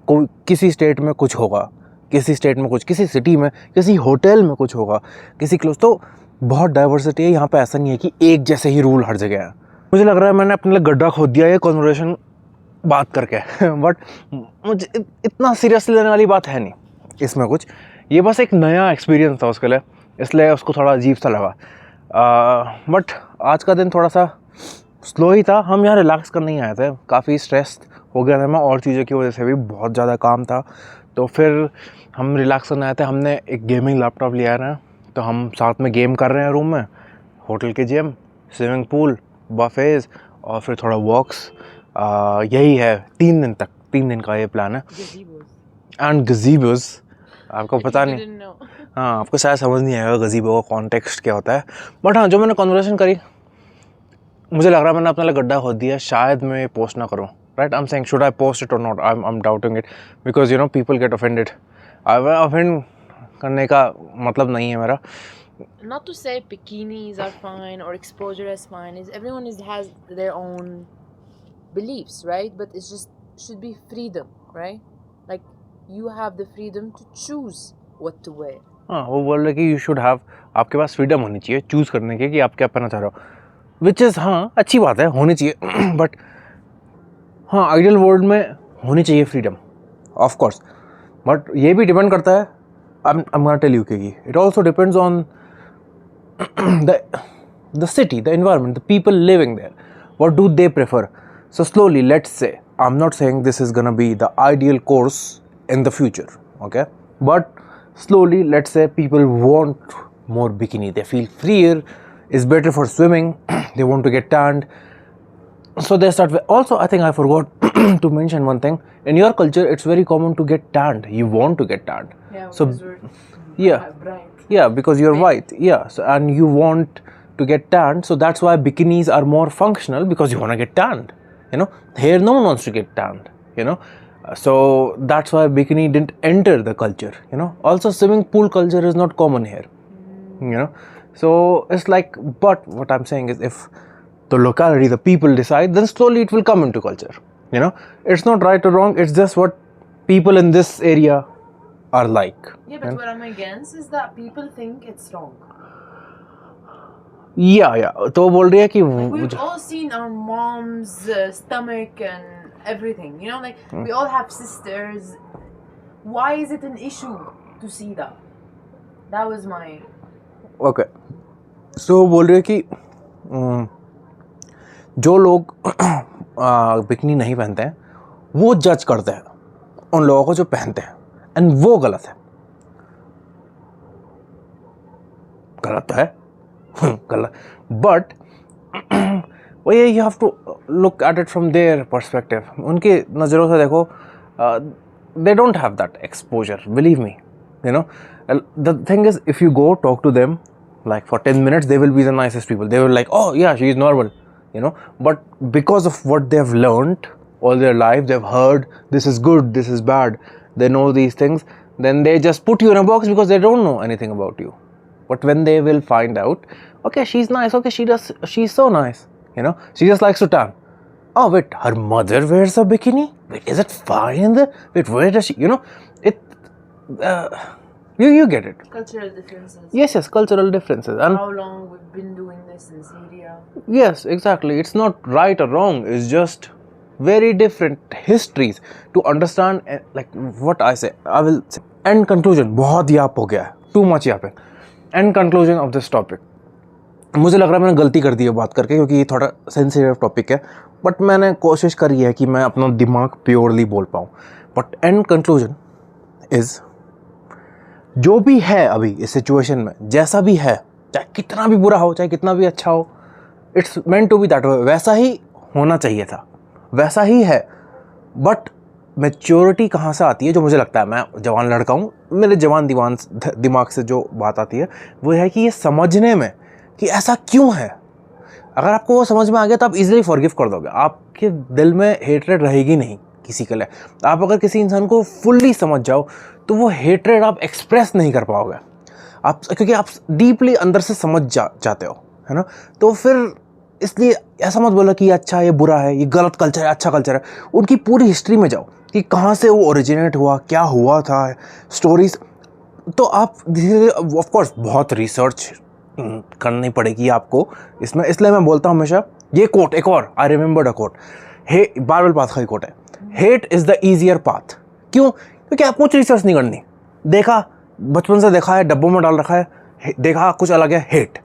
[SPEAKER 1] कोई किसी स्टेट में कुछ होगा, किसी स्टेट में कुछ, किसी सिटी में, किसी होटल में कुछ होगा, किसी क्लोज, तो बहुत डाइवर्सिटी है यहाँ पे। ऐसा नहीं है कि एक जैसे ही रूल हर जगह है। मुझे लग रहा है मैंने अपने लिए गड्ढा खोद दिया ये कॉन्वर्सेशन बात करके। बट मुझे इतना सीरियसली लेने वाली बात है नहीं इसमें कुछ, ये बस एक नया एक्सपीरियंस था उसके लिए, इसलिए उसको थोड़ा अजीब सा लगा। बट आज का दिन थोड़ा सा स्लो ही था, हम यहाँ रिलैक्स करने ही आए थे, काफ़ी स्ट्रेस हो गया था मैं और चीज़ों की वजह से भी, बहुत ज़्यादा काम था, तो फिर हम रिलैक्स करने आए थे। हमने एक गेमिंग लैपटॉप लिया है ना, तो हम साथ में गेम कर रहे हैं रूम में, होटल के जिम, स्विमिंग पूल, बफेज, और फिर थोड़ा वॉक्स। यही है 3 दिन तक, 3 दिन का ये प्लान है। एंड गज़ीबोज़, आपको पता नहीं, हाँ आपको शायद समझ नहीं आएगा गज़ीबो का कॉन्टेक्स्ट क्या होता है, बट हाँ जो मैंने कन्वर्सेशन करी, मुझे लग रहा है मैंने अपने लिए गड्ढा खोद दिया, शायद मैं पोस्ट ना करूँ, right. I am saying should I post it और not, I am doubting it, because you know people get offended. Offend करने का मतलब नहीं है मेरा।
[SPEAKER 2] Not to say bikinis are fine or exposure is fine, is everyone has their own beliefs, right? But it's just should be freedom, right? Like you have the freedom to choose what to wear.
[SPEAKER 1] हाँ वो बोल रहे कि you should have, आपके पास freedom होनी चाहिए choose करने की कि आप क्या पहनना चाह रहे हो। विच इज़ हाँ अच्छी बात है, होनी चाहिए बट हाँ आइडियल वर्ल्ड में होनी चाहिए फ्रीडम ऑफ कोर्स, बट ये भी डिपेंड करता है, I am gonna tell you कि it also depends on the city, the environment, the people living there. What do they prefer? So slowly, let's say, I'm not saying this is gonna be the ideal course in the future, okay? But slowly, let's say people want more bikini. They feel freer, it's better for swimming, they want to get tanned. So they start with, also I think I forgot to mention one thing. In your culture, it's very common to get tanned. You want to get tanned.
[SPEAKER 2] Yeah,
[SPEAKER 1] So
[SPEAKER 2] because we're
[SPEAKER 1] yeah.
[SPEAKER 2] bright.
[SPEAKER 1] Yeah, because you're white. Yeah, so, and you want to get tanned, so that's why bikinis are more functional because you want to get tanned. You know, here no one wants to get tanned. You know, so that's why bikini didn't enter the culture. You know, also swimming pool culture is not common here. You know, so it's like, but what I'm saying is, if the locality, the people decide, then slowly it will come into culture. You know, it's not right or wrong. It's just what people in this area are like.
[SPEAKER 2] Yeah, but what I'm against is that people think it's wrong.
[SPEAKER 1] Yeah. तो वो बोल रही है कि
[SPEAKER 2] We've all seen our mom's stomach and everything. You know, like we all have sisters. Why is it an issue to see that? That was my.
[SPEAKER 1] Okay. So वो बोल रही है कि जो लोग बिकनी नहीं पहनते हैं वो जज करते हैं उन लोगों को जो पहनते हैं, एंड वो गलत है। गलत तो है गलत, बट वो ये you have to look at it from their perspective. उनकी नज़रों से देखो, they don't have that exposure, believe me. You know, the thing is, if you go talk to them like for 10 minutes, they will be the nicest people. They will like, oh yeah, she is normal, you know, but because of what they have learned all their life, they've heard this is good, this is bad, they know these things, then they just put you in a box because they don't know anything about you. But when they will find out, okay, she's nice, okay, she's so nice, you know, she just likes to tan. Oh wait, her mother wears a bikini? Wait, is it fine there? Wait, where does she, you know, it, you get it.
[SPEAKER 2] Cultural differences.
[SPEAKER 1] Yes, cultural differences. And
[SPEAKER 2] how long we've been doing this in Syria.
[SPEAKER 1] yes, exactly. It's not right or wrong. It's just very different histories to understand. Like what I say, I will say. End conclusion. बहुत याप हो गया है. Too much यहाँ पे. End conclusion of this topic. मुझे लग रहा है मैंने गलती कर दी है बात करके, क्योंकि ये थोड़ा सेंसिटिव टॉपिक है, बट मैंने कोशिश करी है कि मैं अपना दिमाग प्योरली बोल पाऊँ. बट एंड कंक्लूजन इज़, जो भी है अभी इस सिचुएशन में, जैसा भी है, चाहे कितना भी बुरा हो, चाहे कितना भी अच्छा हो, it's meant to be that way. वैसा ही होना चाहिए था, वैसा ही है. बट मैच्योरिटी कहाँ से आती है, जो मुझे लगता है, मैं जवान लड़का हूँ, मेरे जवान दिमाग से जो बात आती है वो है कि ये समझने में कि ऐसा क्यों है. अगर आपको वो समझ में आ गया तो आप इजीली फॉरगिव कर दोगे. आपके दिल में हेटरेड रहेगी नहीं किसी के लिए. आप अगर किसी इंसान को फुल्ली समझ जाओ तो वो हेटरेड आप एक्सप्रेस नहीं कर पाओगे, आप, क्योंकि आप डीपली अंदर से समझ जाते हो, है ना. तो फिर इसलिए ऐसा मत बोलो कि ये अच्छा है, ये बुरा है, ये गलत कल्चर है, अच्छा कल्चर है. उनकी पूरी हिस्ट्री में जाओ कि कहाँ से वो ओरिजिनेट हुआ, क्या हुआ था, स्टोरीज. तो आप धीरे धीरे, ऑफकोर्स बहुत रिसर्च करनी पड़ेगी आपको इसमें. इसलिए मैं बोलता हूँ हमेशा ये कोट, एक और आई रिमेंबर्ड अ कोट, हे बारबल पाथ का ही कोट है, hate is the easier path. क्यों? क्योंकि आपको कुछ रिसर्च नहीं करनी. देखा, बचपन से देखा है, डब्बों में डाल रखा है, देखा कुछ अलग है, हेट.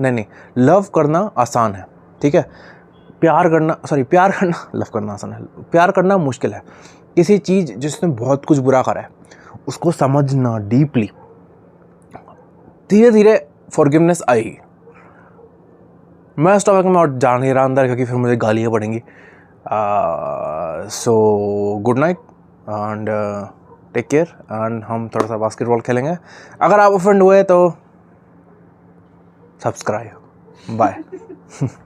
[SPEAKER 1] नहीं, लव करना आसान है, ठीक है. प्यार करना लव करना आसान है, प्यार करना मुश्किल है. किसी चीज़ जिसने बहुत कुछ बुरा करा है उसको समझना डीपली, धीरे धीरे फॉरगिवनेस आएगी. मैं इस टॉपिक में और जा नहीं रहा अंदर, क्योंकि फिर मुझे गालियाँ पड़ेंगी. So good night and take care, and हम थोड़ा सा बास्केटबॉल खेलेंगे. अगर आप ऑफेंड हुए तो सब्सक्राइब. बाय.